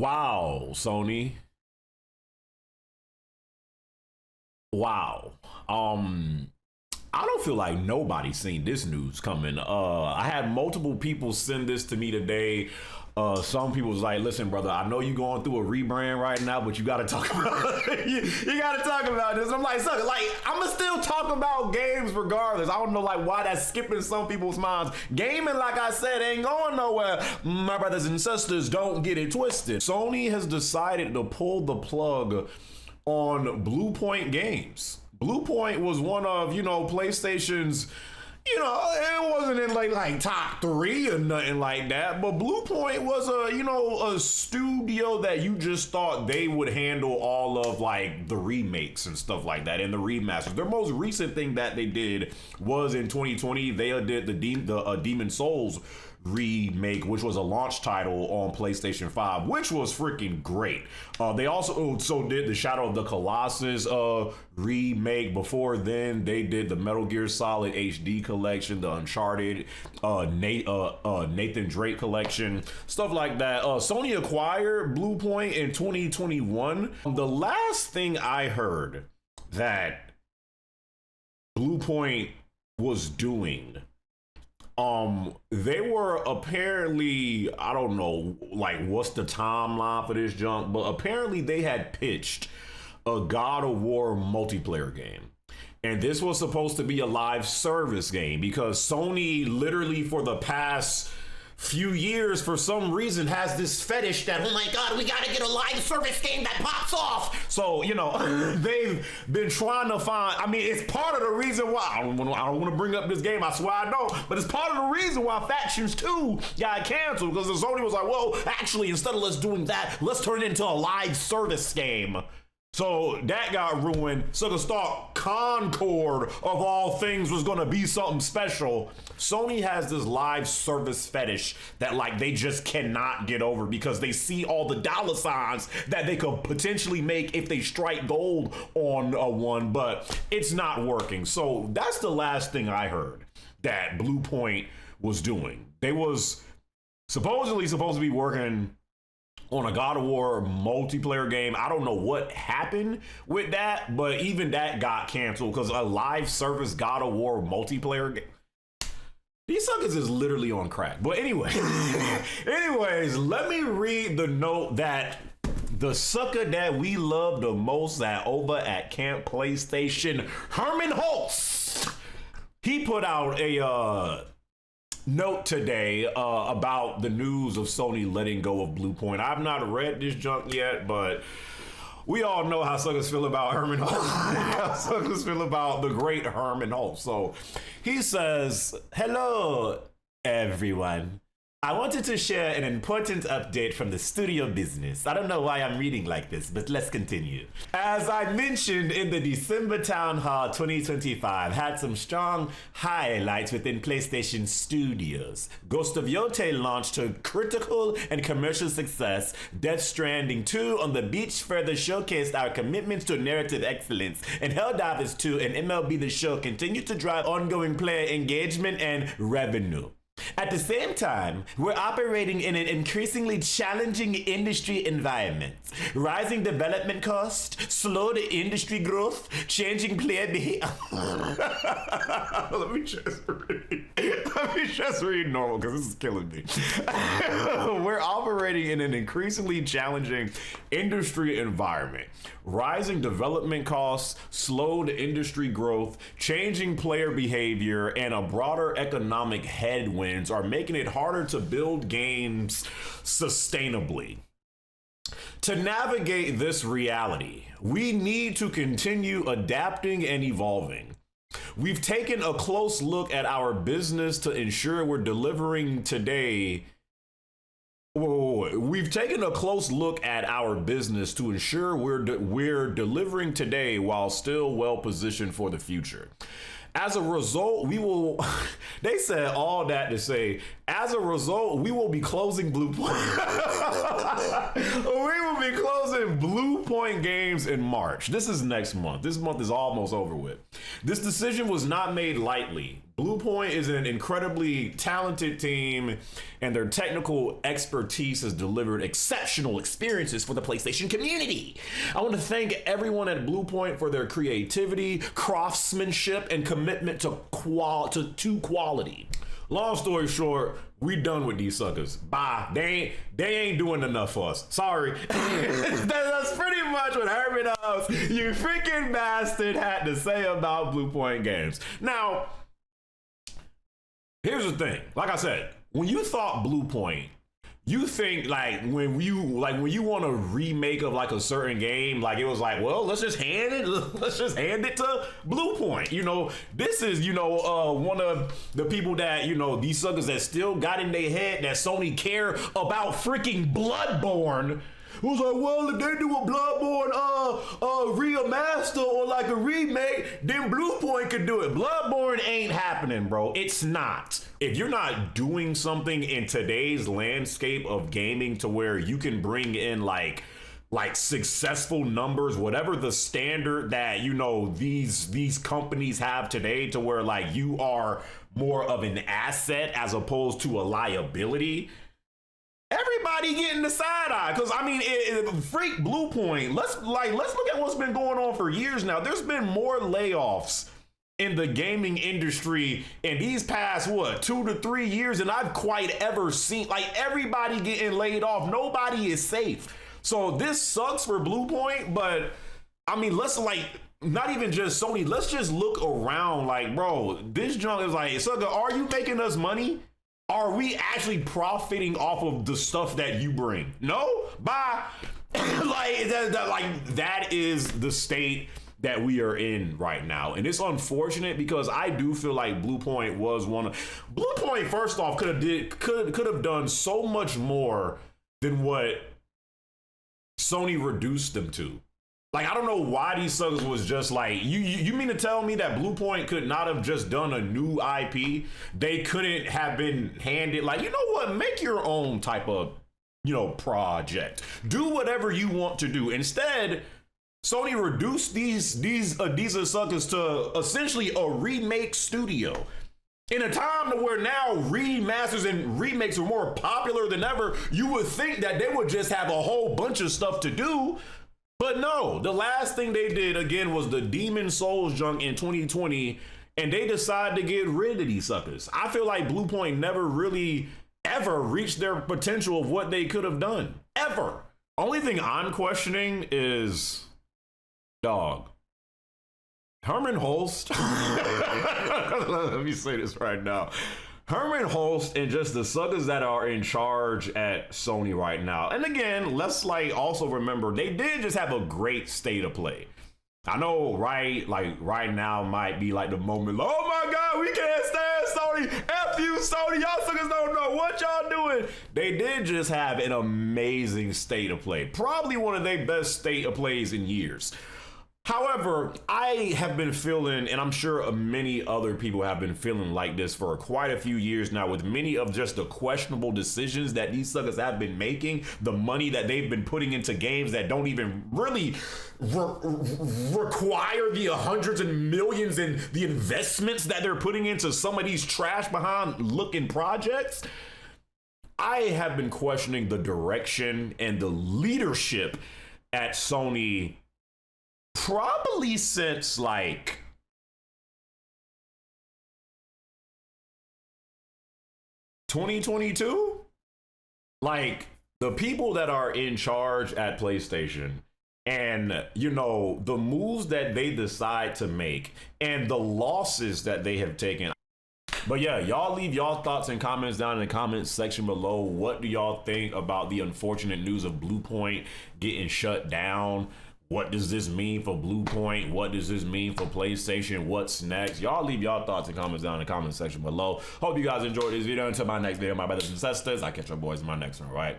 Wow, Sony. Wow. I don't feel like nobody's seen this news coming. I had multiple people send this to me today. Some people was like, listen, brother, I know you're going through a rebrand right now, but you got to talk about you got to talk about this. And I'm like, son, like, I'm going to still talk about games regardless. I don't know, like, why that's skipping some people's minds. Gaming, like I said, ain't going nowhere. My brothers and sisters, don't get it twisted. Sony has decided to pull the plug on Bluepoint games. Bluepoint was one of, PlayStation's, it wasn't in like top three or nothing like that, but Bluepoint was a studio that you just thought they would handle all of like the remakes and stuff like that and the remasters. Their most recent thing that they did was in 2020. They did the Demon Souls remake, which was a launch title on PlayStation 5, which was freaking great. They also did the Shadow of the Colossus remake. Before then, they did the Metal Gear Solid HD collection, the Uncharted Nathan Drake collection, stuff like that. Sony acquired Bluepoint in 2021. The last thing I heard that Bluepoint was doing, they were apparently, I don't know, like, what's the timeline for this junk, but apparently they had pitched a God of War multiplayer game. And this was supposed to be a live service game because Sony literally for the past few years, for some reason, has this fetish that, oh my God, we gotta get a live service game that pops off. So, they've been trying to find, it's part of the reason why, I don't want to bring up this game, I swear I don't, but it's part of the reason why Factions 2 got canceled, because Sony was like, well, actually, instead of let's doing that, let's turn it into a live service game. So that got ruined. So to start Concord of all things was gonna be something special. Sony has this live service fetish that like they just cannot get over because they see all the dollar signs that they could potentially make if they strike gold on one, but it's not working. So that's the last thing I heard that Bluepoint was doing. They was supposedly supposed to be working on a God of War multiplayer game. I don't know what happened with that, but even that got canceled because a live service God of War multiplayer game. These suckers is literally on crack. But anyways, let me read the note that the sucker that we love the most over at Camp PlayStation, Hermen Hulst, he put out a note today about the news of Sony letting go of Bluepoint. I've not read this junk yet, but we all know how suckers feel about Hermen Hulst. How suckers feel about the great Hermen Hulst. So he says, hello, everyone. I wanted to share an important update from the studio business. I don't know why I'm reading like this, but let's continue. As I mentioned in the December Town Hall 2025, had some strong highlights within PlayStation Studios. Ghost of Yotei launched to critical and commercial success. Death Stranding 2 on the beach further showcased our commitments to narrative excellence. And Helldivers 2 and MLB The Show continue to drive ongoing player engagement and revenue. At the same time, we're operating in an increasingly challenging industry environment. Rising development costs, slowed industry growth, changing player behavior. Let me just read normal because this is killing me. We're operating in an increasingly challenging industry environment. Rising development costs, slowed industry growth, changing player behavior, and a broader economic headwinds are making it harder to build games sustainably. To navigate this reality, we need to continue adapting and evolving. We've taken a close look at our business to ensure we're delivering today. We've taken a close look at our business to ensure we're delivering today while still well positioned for the future. As a result, we will, they said all that to say, as a result, we will be closing Bluepoint. We will be closing Bluepoint Games in March. This is next month. This month is almost over with. This decision was not made lightly. Bluepoint is an incredibly talented team, and their technical expertise has delivered exceptional experiences for the PlayStation community. I want to thank everyone at Bluepoint for their creativity, craftsmanship, and commitment to quality. Long story short, we done with these suckers. Bye. They ain't doing enough for us. Sorry. That's pretty much what Hermen Hulst, you freaking bastard, had to say about Bluepoint Games. Now, here's the thing. Like I said, when you thought Bluepoint, you think like when you want a remake of like a certain game, like it was like, well, let's just hand it to Bluepoint. You know, this is, you know, one of the people that, you know, these suckers that still got in their head that Sony care about freaking Bloodborne. It was like, well, if they do a Bloodborne remaster or like a remake, then Bluepoint could do it. Bloodborne ain't happening, bro. It's not. If you're not doing something in today's landscape of gaming to where you can bring in like successful numbers, whatever the standard that, you know, these companies have today, to where like you are more of an asset as opposed to a liability, everybody getting the side eye. Because I mean, freak Bluepoint. Let's look at what's been going on for years now. There's been more layoffs in the gaming industry in these past 2 to 3 years than I've quite ever seen. Like, everybody getting laid off. Nobody is safe. So this sucks for Bluepoint, but I mean, let's like, not even just Sony, let's just look around. Like, bro, this junk is like, sucker, are you making us money? Are we actually profiting off of the stuff that you bring? No? Bye. That is the state that we are in right now. And it's unfortunate because I do feel like Bluepoint was Bluepoint, first off, could have done so much more than what Sony reduced them to. Like, I don't know why these suckers was just like, you mean to tell me that Bluepoint could not have just done a new IP? They couldn't have been handed, like, you know what, make your own type of, you know, project. Do whatever you want to do. Instead, Sony reduced these suckers to essentially a remake studio. In a time to where now remasters and remakes are more popular than ever, you would think that they would just have a whole bunch of stuff to do. But no, the last thing they did again was the Demon Souls junk in 2020, and they decided to get rid of these suckers. I feel like Bluepoint never really ever reached their potential of what they could have done. Ever. Only thing I'm questioning is, dog, Hermen Hulst. Let me say this right now. Hermen Hulst and just the suckers that are in charge at Sony right now. And again, let's like also remember, they did just have a great state of play. I know, right? Like right now might be like the moment, oh my God, we can't stand Sony. F you, Sony. Y'all suckers don't know what y'all doing. They did just have an amazing state of play. Probably one of their best state of plays in years. However, I have been feeling, and I'm sure many other people have been feeling like this for quite a few years now, with many of just the questionable decisions that these suckers have been making, the money that they've been putting into games that don't even really require the hundreds and millions and the investments that they're putting into some of these trash behind looking projects. I have been questioning the direction and the leadership at Sony probably since like 2022. Like, the people that are in charge at PlayStation and, you know, the moves that they decide to make and the losses that they have taken. But yeah, y'all leave y'all thoughts and comments down in the comments section below. What do y'all think about the unfortunate news of Bluepoint getting shut down? What does this mean for Bluepoint? What does this mean for PlayStation? What's next? Y'all leave y'all thoughts and comments down in the comment section below. Hope you guys enjoyed this video. Until my next video, my brothers and sisters, I'll catch you boys in my next one, all right?